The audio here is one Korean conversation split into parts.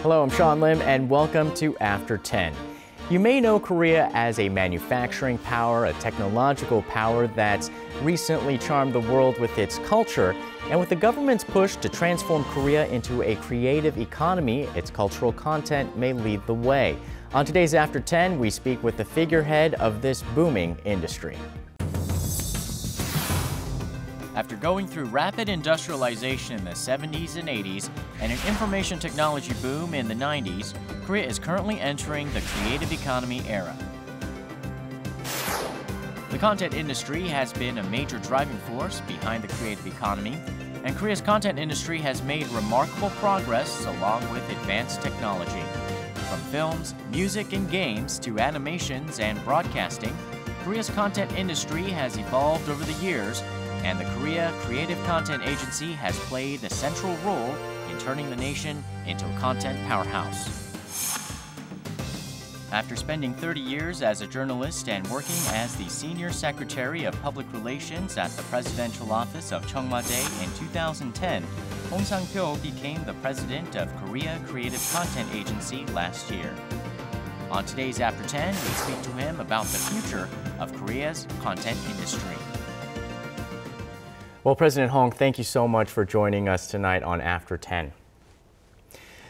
Hello, I'm Sean Lim, and welcome to After 10. You may know Korea as a manufacturing power, a technological power that's recently charmed the world with its culture. And with the government's push to transform Korea into a creative economy, its cultural content may lead the way. On today's After 10, we speak with the figurehead of this booming industry. After going through rapid industrialization in the 70s and 80s and an information technology boom in the 90s, Korea is currently entering the creative economy era. The content industry has been a major driving force behind the creative economy, and Korea's content industry has made remarkable progress along with advanced technology. From films, music, and games to animations and broadcasting, Korea's content industry has evolved over the years, and the Korea Creative Content Agency has played a central role in turning the nation into a content powerhouse. After spending 30 years as a journalist and working as the Senior Secretary of Public Relations at the Presidential Office of Cheongmadae in 2010, Hong Sang-pyo became the president of Korea Creative Content Agency last year. On today's After 10, we speak to him about the future of Korea's content industry. Well, President Hong, thank you so much for joining us tonight on After 10.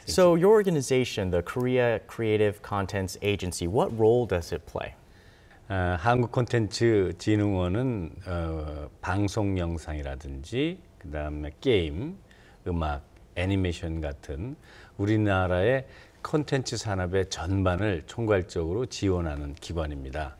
So your organization, the Korea Creative Content Agency, what role does it play? 한국콘텐츠진흥원은 방송 영상이라든지 그다음에 게임, 음악, 애니메이션 같은 우리나라의 콘텐츠 산업의 전반을 총괄적으로 지원하는 기관입니다.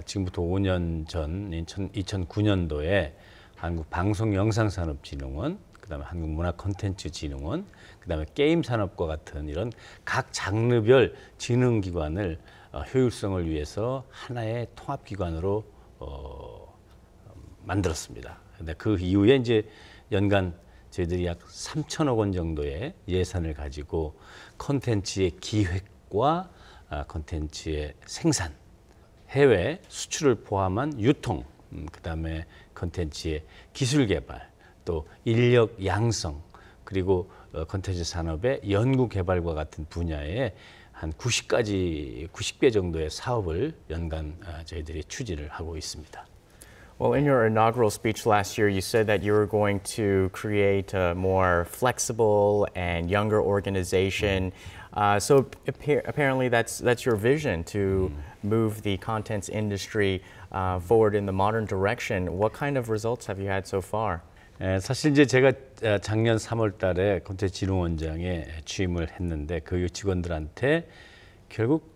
지금부터 5년 전 2009년도에 한국방송영상산업진흥원, 그다음에 한국문화콘텐츠진흥원, 그다음에 게임산업과 같은 이런 각 장르별 진흥기관을 효율성을 위해서 하나의 통합기관으로 만들었습니다. 근데 그 이후에 이제 연간 저희들이 약 3천억 원 정도의 예산을 가지고 콘텐츠의 기획과 콘텐츠의 생산, 해외 수출을 포함한 유통, 그다음에 콘텐츠의 기술 개발, 또 인력 양성, 그리고 콘텐츠 산업의 연구 개발과 같은 분야에 한 90개 정도의 사업을 연간 저희들이 추진을 하고 있습니다. Well, in your inaugural speech last year, you said that you were going to create a more flexible and younger organization. So apparently that's your vision to move the contents industry forward in the modern direction. What kind of results have you had so far? 사실 이제 제가 작년 3월 달에 콘텐츠진흥원장에 취임을 했는데 그 직원들한테 결국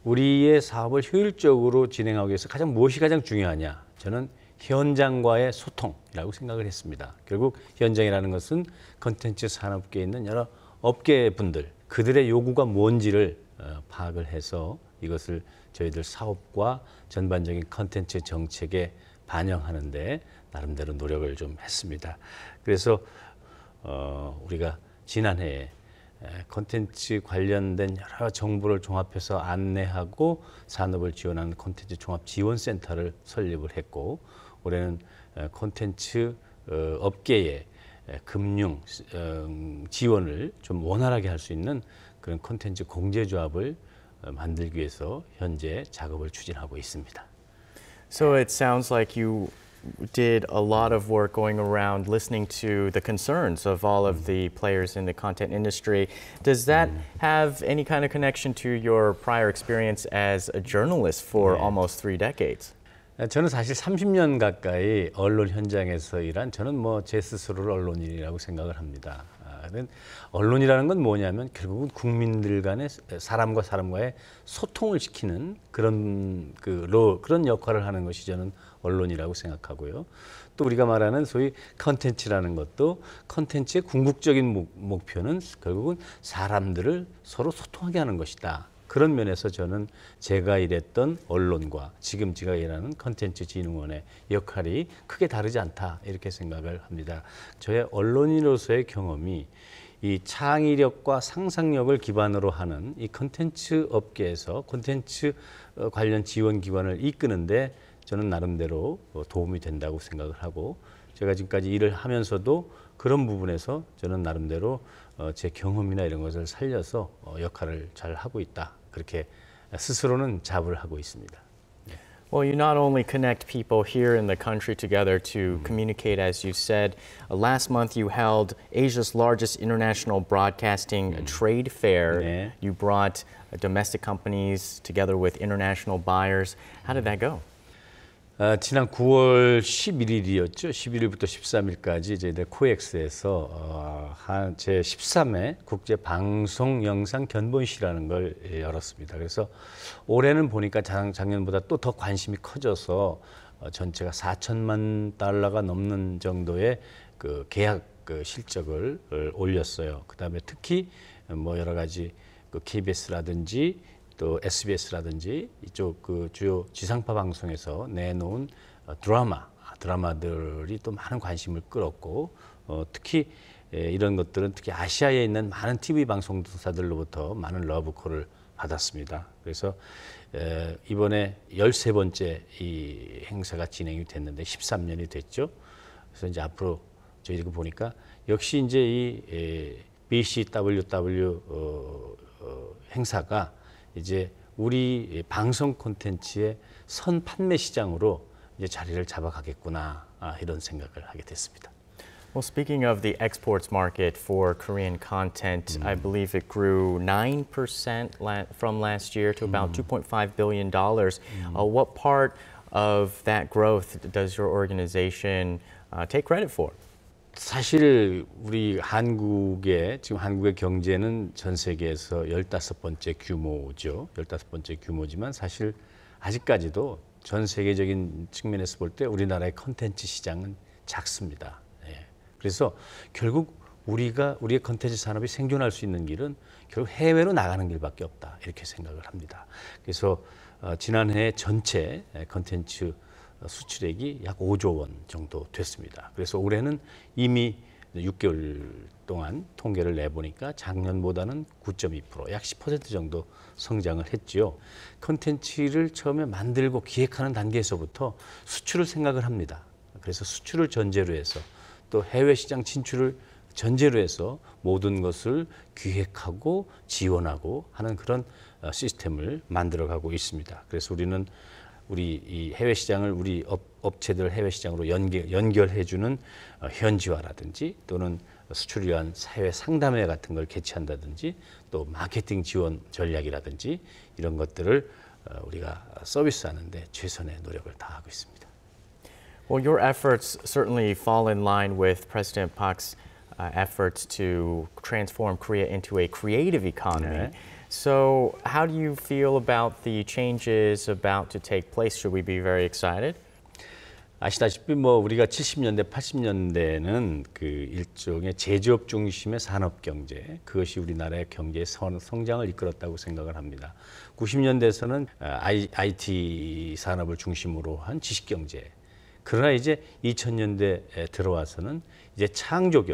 우리의 사업을 효율적으로 진행하기 위해서 무엇이 가장 중요하냐? 저는 현장과의 소통이라고 생각을 했습니다. 결국 현장이라는 것은 콘텐츠 산업계에 있는 여러 업계 분들, 그들의 요구가 뭔지를 파악을 해서 이것을 저희들 사업과 전반적인 콘텐츠 정책에 반영하는데 나름대로 노력을 좀 했습니다. 그래서 우리가 지난해에 콘텐츠 관련된 여러 정보를 종합해서 안내하고 산업을 지원하는 콘텐츠 종합지원센터를 설립을 했고, 올해는 콘텐츠 업계의 금융 지원을 좀 원활하게 할 수 있는 그런 콘텐츠 공제조합을 만들기 위해서 현재 작업을 추진하고 있습니다. So it sounds like you did a lot of work going around listening to the concerns of all of the players in the content industry. Does that have any kind of connection to your prior experience as a journalist for almost 3 decades? 저는 사실 30년 가까이 언론 현장에서 일한 저는 제 스스로를 언론인이라고 생각을 합니다. 언론이라는 건 뭐냐면 결국은 국민들 간의 사람과 사람과의 소통을 시키는 그런 역할을 하는 것이 저는 언론이라고 생각하고요. 또 우리가 말하는 소위 컨텐츠라는 것도 컨텐츠의 궁극적인 목표는 결국은 사람들을 서로 소통하게 하는 것이다. 그런 면에서 저는 제가 일했던 언론과 지금 제가 일하는 콘텐츠진흥원의 역할이 크게 다르지 않다 이렇게 생각을 합니다. 저의 언론인으로서의 경험이 이 창의력과 상상력을 기반으로 하는 이 콘텐츠 업계에서 콘텐츠 관련 지원 기관을 이끄는데 저는 나름대로 도움이 된다고 생각을 하고 제가 지금까지 일을 하면서도 그런 부분에서 저는 나름대로 제 경험이나 이런 것을 살려서 역할을 잘 하고 있다. 그렇게 스스로는 자부를 하고 있습니다. Well, you not only connect people here in the country together to communicate, as you said. Last month you held Asia's largest international broadcasting trade fair. 네. You brought domestic companies together with international buyers. How did that go? 지난 9월 11일이었죠. 11일부터 13일까지 저희들 코엑스에서 제 13회 국제 방송 영상 견본시라는 걸 열었습니다. 그래서 올해는 보니까 작년보다 또 더 관심이 커져서 전체가 4천만 달러가 넘는 정도의 그 계약 실적을 올렸어요. 그다음에 특히 뭐 여러 가지 그 KBS라든지 또 SBS라든지 이쪽 그 주요 지상파 방송에서 내놓은 드라마들이 또 많은 관심을 끌었고 특히 이런 것들은 특히 아시아에 있는 많은 TV 방송사들로부터 많은 러브콜을 받았습니다. 그래서 이번에 13번째 이 행사가 진행이 됐는데 13년이 됐죠. 그래서 이제 앞으로 저희가 보니까 역시 이제 이 BCWW 행사가 이제 우리 방송 콘텐츠의 선 판매 시장으로 이제 자리를 잡아가겠구나 이런 생각을 하게 됐습니다. Well, speaking of the exports market for Korean content, I believe it grew 9% from last year to about $2.5 billion. What part of that growth does your organization take credit for? 사실 우리 지금 한국의 경제는 전 세계에서 15번째 규모죠. 15번째 규모지만 사실 아직까지도 전 세계적인 측면에서 볼 때 우리나라의 컨텐츠 시장은 작습니다. 예. 그래서 결국 우리의 컨텐츠 산업이 생존할 수 있는 길은 결국 해외로 나가는 길밖에 없다. 이렇게 생각을 합니다. 그래서 지난해 전체 컨텐츠 수출액이 약 5조 원 정도 됐습니다. 그래서 올해는 이미 6개월 동안 통계를 내보니까 작년보다는 9.2%, 약 10% 정도 성장을 했지요. 컨텐츠를 처음에 만들고 기획하는 단계에서부터 수출을 생각을 합니다. 그래서 수출을 전제로 해서 또 해외 시장 진출을 전제로 해서 모든 것을 기획하고 지원하고 하는 그런 시스템을 만들어가고 있습니다. 그래서 우리는 우리 이 해외 시장을 우리 업체들 해외 시장으로 연결해주는 현지화라든지 또는 수출을 위한 사회 상담회 같은 걸 개최한다든지 또 마케팅 지원 전략이라든지 이런 것들을 우리가 서비스하는데 최선의 노력을 다하고 있습니다. Well, your efforts certainly fall in line with President Park's efforts to transform Korea into a creative economy. 네. So, how do you feel about the changes about to take place? Should we be very excited? 아시다시피 뭐 우리가 70년대, 80년대는 그 일종의 제조업 중심의 산업 경제, 그것이 우리나라의 경제의 성장을 이끌었다고 생각을 합니다. 90년대에서는 IT 산업을 중심으로 한 지식 경제. 그러나 이제 2000년대에 들어와서는 이제 창조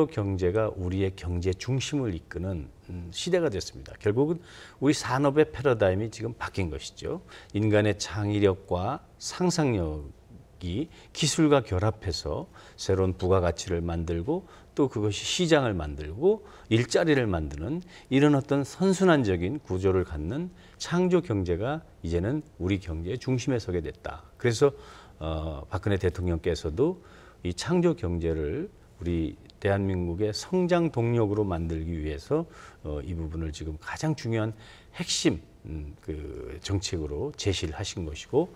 경제가 우리의 경제 중심을 이끄는 시대가 됐습니다. 결국은 우리 산업의 패러다임이 지금 바뀐 것이죠. 인간의 창의력과 상상력이 기술과 결합해서 새로운 부가가치를 만들고 또 그것이 시장을 만들고 일자리를 만드는 이런 어떤 선순환적인 구조를 갖는 창조 경제가 이제는 우리 경제의 중심에 서게 됐다. 그래서 박근혜 대통령께서도 이 창조 경제를 우리 대한민국의 성장 동력으로 만들기 위해서 이 부분을 지금 가장 중요한 핵심 그 정책으로 제시를 하신 것이고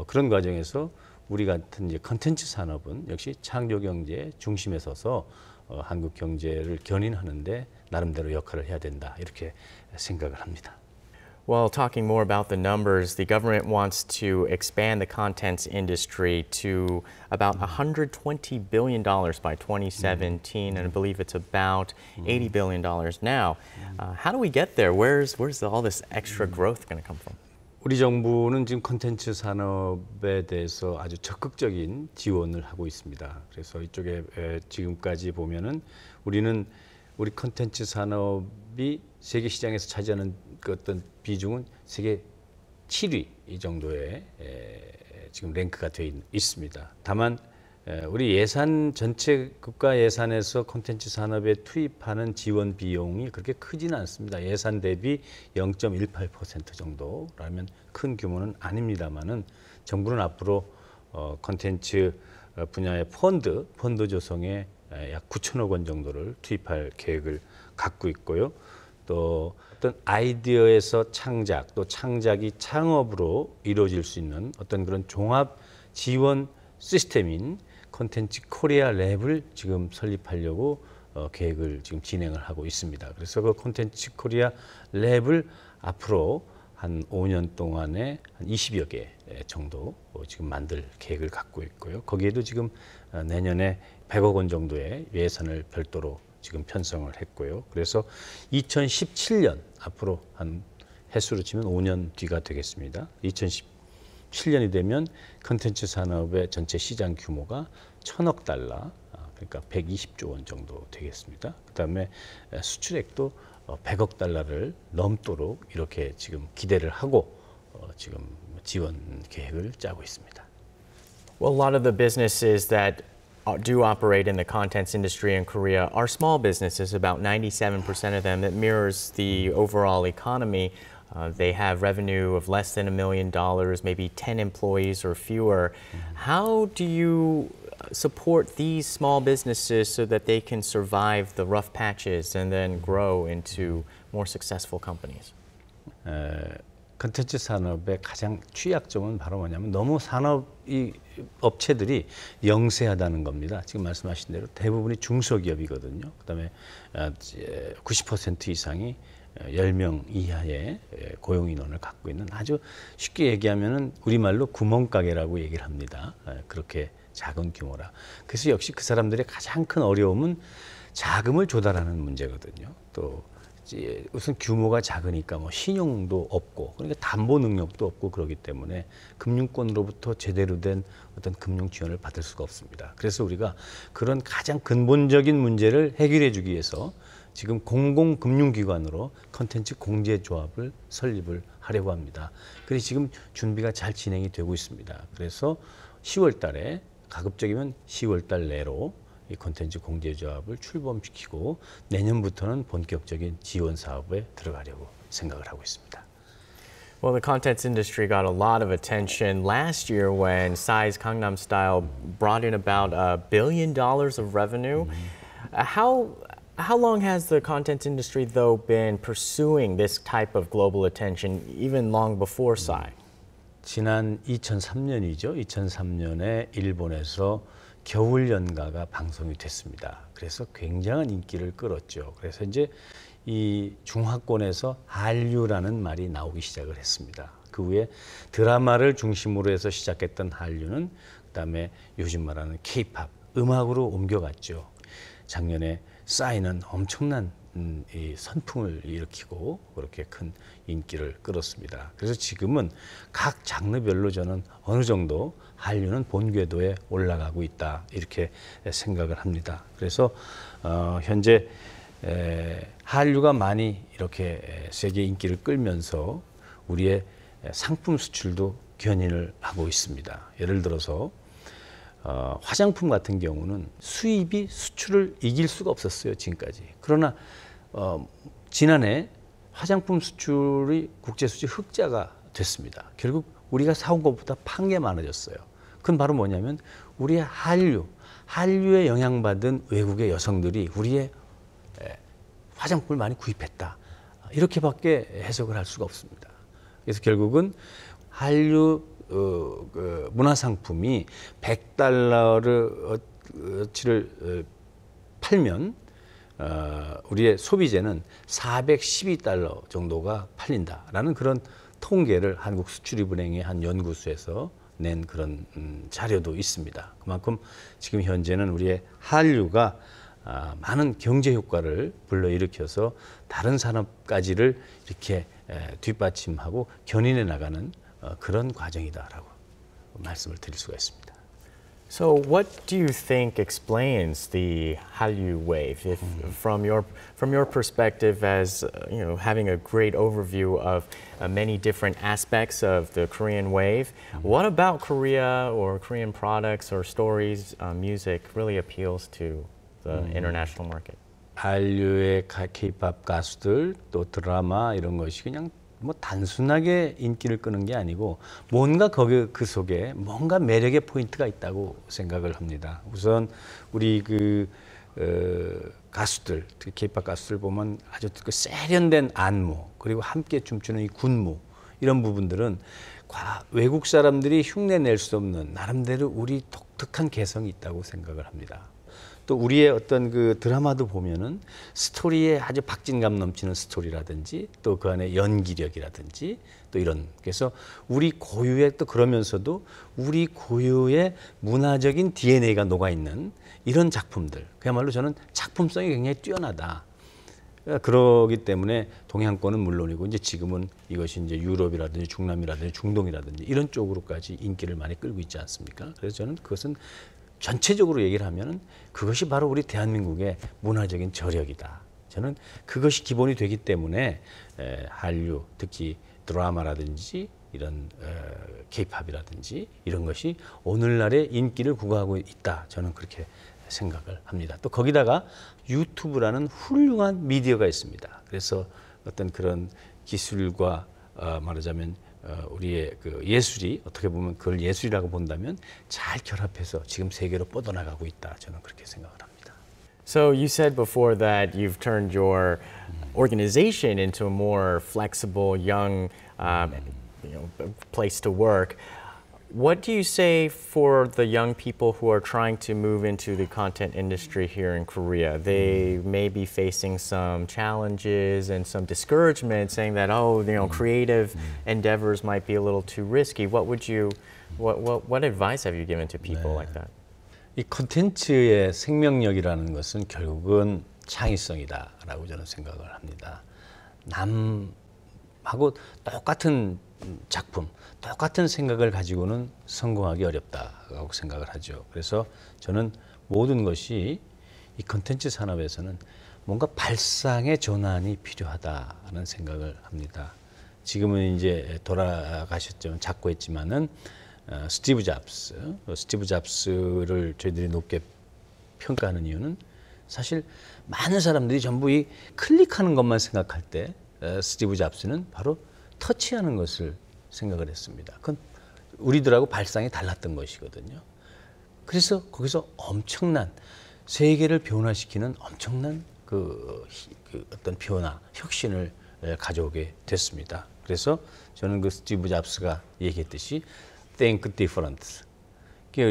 그런 과정에서 우리 같은 이제 컨텐츠 산업은 역시 창조 경제 중심에 서서 한국 경제를 견인하는데 나름대로 역할을 해야 된다 이렇게 생각을 합니다. Well, talking more about the numbers, the government wants to expand the contents industry to about $120 billion by 2017, and I believe it's about $80 billion now. How do we get there? Where's all this extra growth going to come from? 우리 정부는 지금 콘텐츠 산업에 대해서 아주 적극적인 지원을 하고 있습니다. 그래서 이쪽에 지금까지 보면은 우리는 우리 콘텐츠 산업이 세계 시장에서 차지하는 그 어떤 비중은 세계 7위 이 정도의 지금 랭크가 되어 있습니다. 다만 우리 예산 전체 국가 예산에서 콘텐츠 산업에 투입하는 지원 비용이 그렇게 크지는 않습니다. 예산 대비 0.18% 정도라면 큰 규모는 아닙니다만은 정부는 앞으로 콘텐츠 분야의 펀드 조성에 약 9천억 원 정도를 투입할 계획을 갖고 있고요. 또 어떤 아이디어에서 창작, 또 창작이 창업으로 이루어질 수 있는 어떤 그런 종합 지원 시스템인 콘텐츠 코리아 랩을 지금 설립하려고 계획을 지금 진행을 하고 있습니다. 그래서 그 콘텐츠 코리아 랩을 앞으로 한 5년 동안에 한 20여 개 정도 지금 만들 계획을 갖고 있고요. 거기에도 지금 내년에 100억 원 정도의 예산을 별도로 지금 편성을 했고요. 그래서 2017년 앞으로 한 해수로 치면 5년 뒤가 되겠습니다. 2017년이 되면 콘텐츠 산업의 전체 시장 규모가 1,000억 달러, 그러니까 120조 원 정도 되겠습니다. 그다음에 수출액도 100억 달러를 넘도록 이렇게 지금 기대를 하고 지금 지원 계획을 짜고 있습니다. Well, a lot of the businesses that do operate in the contents industry in Korea are small businesses, about 97% of them. That mirrors the overall economy. They have revenue of less than $1 million, maybe 10 employees or fewer. How do you support these small businesses so that they can survive the rough patches and then grow into more successful companies? 콘텐츠 산업의 가장 취약점은 바로 뭐냐면 너무 이 업체들이 영세하다는 겁니다. 지금 말씀하신 대로 대부분이 중소기업이거든요. 그다음에 90% 이상이 10명 이하의 고용 인원을 갖고 있는 아주 쉽게 얘기하면은 우리말로 구멍가게라고 얘기를 합니다. 그렇게 작은 규모라. 그래서 역시 그 사람들의 가장 큰 어려움은 자금을 조달하는 문제거든요. 또 우선 규모가 작으니까 뭐 신용도 없고 그러니까 담보 능력도 없고 그러기 때문에 금융권으로부터 제대로 된 어떤 금융 지원을 받을 수가 없습니다. 그래서 우리가 그런 가장 근본적인 문제를 해결해 주기 위해서 지금 공공금융기관으로 콘텐츠 공제조합을 설립을 하려고 합니다. 그래서 지금 준비가 잘 진행이 되고 있습니다. 그래서 10월 달에 가급적이면 10월 달 내로 이 콘텐츠 공제조합을 출범시키고 내년부터는 본격적인 지원 사업에 들어가려고 생각을 하고 있습니다. Well, the contents industry got a lot of attention last year when Psy's Gangnam Style brought in about $1 billion of revenue. How long has the content industry, though, been pursuing this type of global attention, even long before Psy? 지난 2003년이죠. 2003년에 일본에서 겨울 연가가 방송이 됐습니다. 그래서 굉장한 인기를 끌었죠. 그래서 이제 이 중화권에서 한류라는 말이 나오기 시작을 했습니다. 그 후에 드라마를 중심으로 해서 시작했던 한류는 그다음에 요즘 말하는 K-팝 음악으로 옮겨갔죠. 작년에 싸이는 엄청난 이 선풍을 일으키고 그렇게 큰 인기를 끌었습니다. 그래서 지금은 각 장르별로 저는 어느 정도 한류는 본궤도에 올라가고 있다 이렇게 생각을 합니다. 그래서 현재 한류가 많이 이렇게 세계 인기를 끌면서 우리의 상품 수출도 견인을 하고 있습니다. 예를 들어서 화장품 같은 경우는 수입이 수출을 이길 수가 없었어요, 지금까지. 그러나 지난해 화장품 수출이 국제 수출 흑자가 됐습니다. 결국 우리가 사온 것보다 판 게 많아졌어요. 그건 바로 뭐냐면 우리의 한류에 영향받은 외국의 여성들이 우리의 화장품을 많이 구입했다. 이렇게밖에 해석을 할 수가 없습니다. 그래서 결국은 한류 그 문화상품이 $100를 팔면 우리의 소비재는 $412 정도가 팔린다라는 그런 통계를 한국수출입은행의 한 연구소에서 낸 그런 자료도 있습니다. 그만큼 지금 현재는 우리의 한류가 많은 경제 효과를 불러일으켜서 다른 산업까지를 이렇게 뒷받침하고 견인해 나가는 그런 과정이다라고 말씀을 드릴 수가 있습니다. So, what do you think explains the Hallyu wave? If, from your perspective, as having a great overview of many different aspects of the Korean wave, what about Korea or Korean products or stories, music really appeals to the international market? 한류의 K-pop 가수들 또 드라마 이런 것이 그냥 뭐 단순하게 인기를 끄는 게 아니고 뭔가 그 속에 뭔가 매력의 포인트가 있다고 생각을 합니다. 우선 우리 가수들, 특히 K-pop 가수들 보면 아주 그 세련된 안무 그리고 함께 춤추는 이 군무 이런 부분들은 외국 사람들이 흉내 낼 수 없는 나름대로 우리 독특한 개성이 있다고 생각을 합니다. 또 우리의 어떤 그 드라마도 보면은 스토리에 아주 박진감 넘치는 스토리라든지 또 그 안에 연기력이라든지 또 이런 그래서 우리 고유의 또 그러면서도 우리 고유의 문화적인 DNA가 녹아 있는 이런 작품들 그야말로 저는 작품성이 굉장히 뛰어나다. 그러기 때문에 동양권은 물론이고 이제 지금은 이것이 이제 유럽이라든지 중남이라든지 중동이라든지 이런 쪽으로까지 인기를 많이 끌고 있지 않습니까? 그래서 저는 그것은 전체적으로 얘기를 하면은 그것이 바로 우리 대한민국의 문화적인 저력이다. 저는 그것이 기본이 되기 때문에 한류, 특히 드라마라든지 이런 K-팝이라든지 이런 것이 오늘날의 인기를 구가하고 있다. 저는 그렇게 생각을 합니다. 또 거기다가 유튜브라는 훌륭한 미디어가 있습니다. 그래서 어떤 그런 기술과 말하자면 우리의 그 예술이 어떻게 보면 그걸 예술이라고 본다면 잘 결합해서 지금 세계로 뻗어나가고 있다. 저는 그렇게 생각을 합니다. So you said before that you've turned your organization into a more flexible, young, place to work. What do you say for the young people who are trying to move into the content industry here in Korea? They may be facing some challenges and some discouragement, saying that creative endeavors might be a little too risky. What advice have you given to people like that? 이 콘텐츠의 생명력이라는 것은 결국은 창의성이다라고 저는 생각을 합니다. 남하고 똑같은 작품, 똑같은 생각을 가지고는 성공하기 어렵다고 생각을 하죠. 그래서 저는 모든 것이 이 콘텐츠 산업에서는 뭔가 발상의 전환이 필요하다는 생각을 합니다. 지금은 이제 돌아가셨지만 작고했지만은 스티브 잡스를 저희들이 높게 평가하는 이유는 사실 많은 사람들이 전부 이 클릭하는 것만 생각할 때 스티브 잡스는 바로 터치하는 것을 생각을 했습니다. 그건 우리들하고 발상이 달랐던 것이거든요. 그래서 거기서 엄청난 세계를 변화시키는 엄청난 그 어떤 변화, 혁신을 가져오게 됐습니다. 그래서 저는 그 스티브 잡스가 얘기했듯이 think different.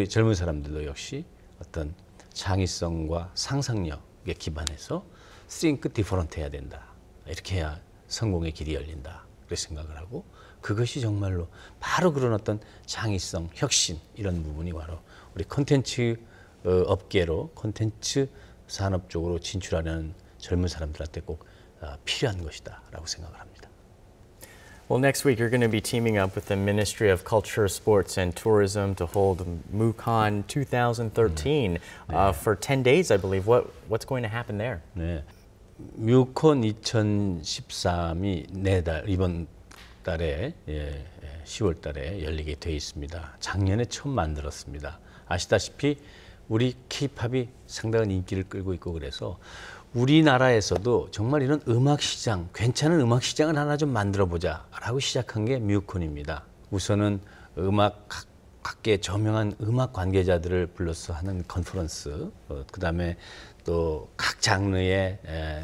젊은 사람들도 역시 어떤 창의성과 상상력에 기반해서 think different 해야 된다. 이렇게 해야 성공의 길이 열린다. 그렇게 생각을 하고 그것이 정말로 바로 그런 어떤 창의성, 혁신 이런 부분이 바로 우리 콘텐츠 업계로 콘텐츠 산업 쪽으로 진출하려는 젊은 사람들한테 꼭 필요한 것이다라고 생각을 합니다. Well, next week you're going to be teaming up with the Ministry of Culture, Sports and Tourism to hold MUCON 2013 for 10 days, I believe. What's going to happen there? 네, 뮤콘 2013이 이번 달에 10월 달에 열리게 돼 있습니다. 작년에 처음 만들었습니다. 아시다시피 우리 K-팝이 상당한 인기를 끌고 있고 그래서 우리나라에서도 정말 이런 음악 시장, 괜찮은 음악 시장을 하나 좀 만들어 보자라고 시작한 게 뮤콘입니다. 우선은 각계 저명한 음악 관계자들을 불러서 하는 컨퍼런스, 그다음에 또 각 장르의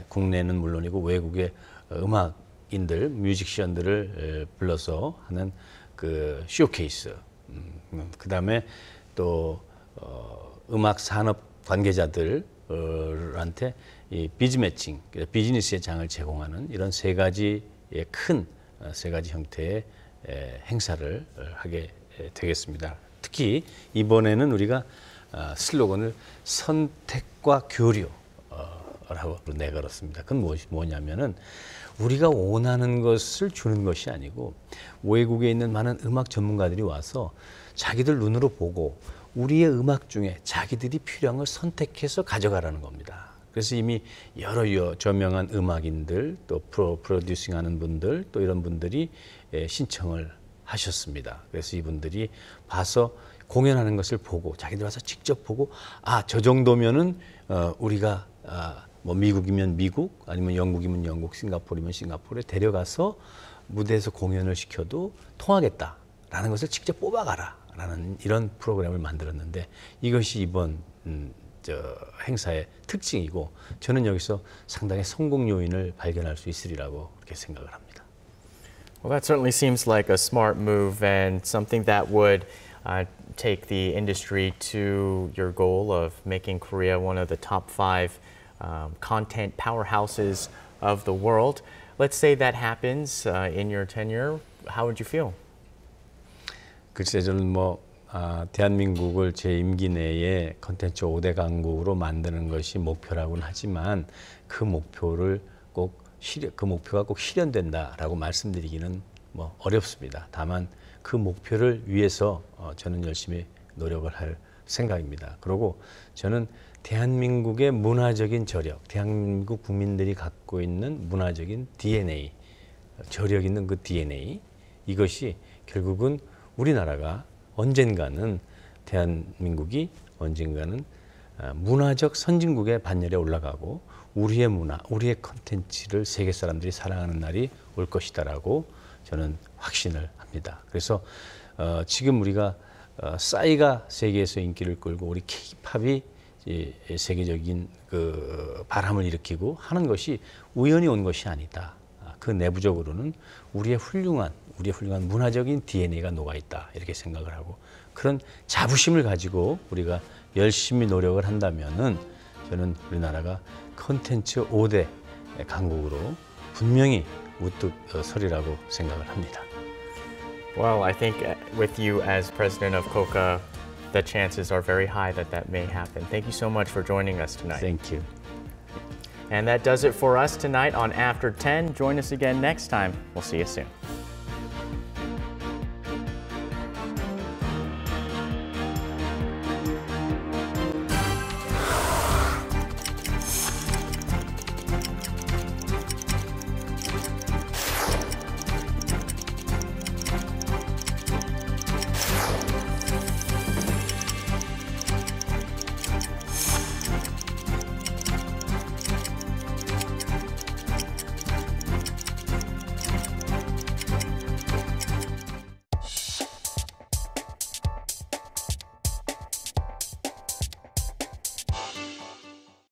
국내는 물론이고 외국의 음악인들, 뮤지션들을 불러서 하는 그 쇼케이스, 그다음에 또 음악 산업 관계자들한테 이 비즈 매칭, 비즈니스의 장을 제공하는 이런 세 가지 형태의 행사를 하게 되겠습니다. 특히 이번에는 우리가 슬로건을 선택과 교류라고 내걸었습니다. 그건 뭐냐면은 우리가 원하는 것을 주는 것이 아니고 외국에 있는 많은 음악 전문가들이 와서 자기들 눈으로 보고 우리의 음악 중에 자기들이 필요한 걸 선택해서 가져가라는 겁니다. 그래서 이미 여러 저명한 음악인들 또 프로듀싱하는 분들 또 이런 분들이 신청을 하셨습니다. 그래서 이분들이 봐서 공연하는 것을 보고 자기들 와서 직접 보고 저 정도면은 우리가 뭐 미국이면 미국 아니면 영국이면 영국 싱가포르면 싱가포르에 데려가서 무대에서 공연을 시켜도 통하겠다라는 것을 직접 뽑아가라라는 이런 프로그램을 만들었는데 이것이 이번 행사의 특징이고 저는 여기서 상당히 성공 요인을 발견할 수 있으리라고 그렇게 생각을 합니다. Well, that certainly seems like a smart move and something that would take the industry to your goal of making Korea one of the top 5 content powerhouses of the world. Let's say that happens in your tenure. How would you feel? 글쎄 저는 대한민국을 제 임기 내에 콘텐츠 5대 강국으로 만드는 것이 목표라고는 하지만 그 목표가 꼭 실현된다라고 말씀드리기는 어렵습니다. 다만 그 목표를 위해서 저는 열심히 노력을 할 생각입니다. 그리고 저는 대한민국의 문화적인 저력, 대한민국 국민들이 갖고 있는 문화적인 DNA, 저력 있는 그 DNA, 이것이 결국은 우리나라가 대한민국이 언젠가는 문화적 선진국의 반열에 올라가고 우리의 문화, 우리의 콘텐츠를 세계 사람들이 사랑하는 날이 올 것이다라고 저는 확신을 합니다. 그래서 지금 우리가 싸이가 세계에서 인기를 끌고 우리 K-팝이 세계적인 그 바람을 일으키고 하는 것이 우연히 온 것이 아니다. 그 내부적으로는 우리의 훌륭한 문화적인 DNA가 녹아 있다 이렇게 생각을 하고 그런 자부심을 가지고 우리가 열심히 노력을 한다면은 저는 우리나라가 콘텐츠 5대 강국으로 분명히 우뚝 서리라고 생각을 합니다. Well, I think with you as president of KOCA, the chances are very high that that may happen. Thank you so much for joining us tonight. Thank you. And that does it for us tonight on After 10. Join us again next time. We'll see you soon.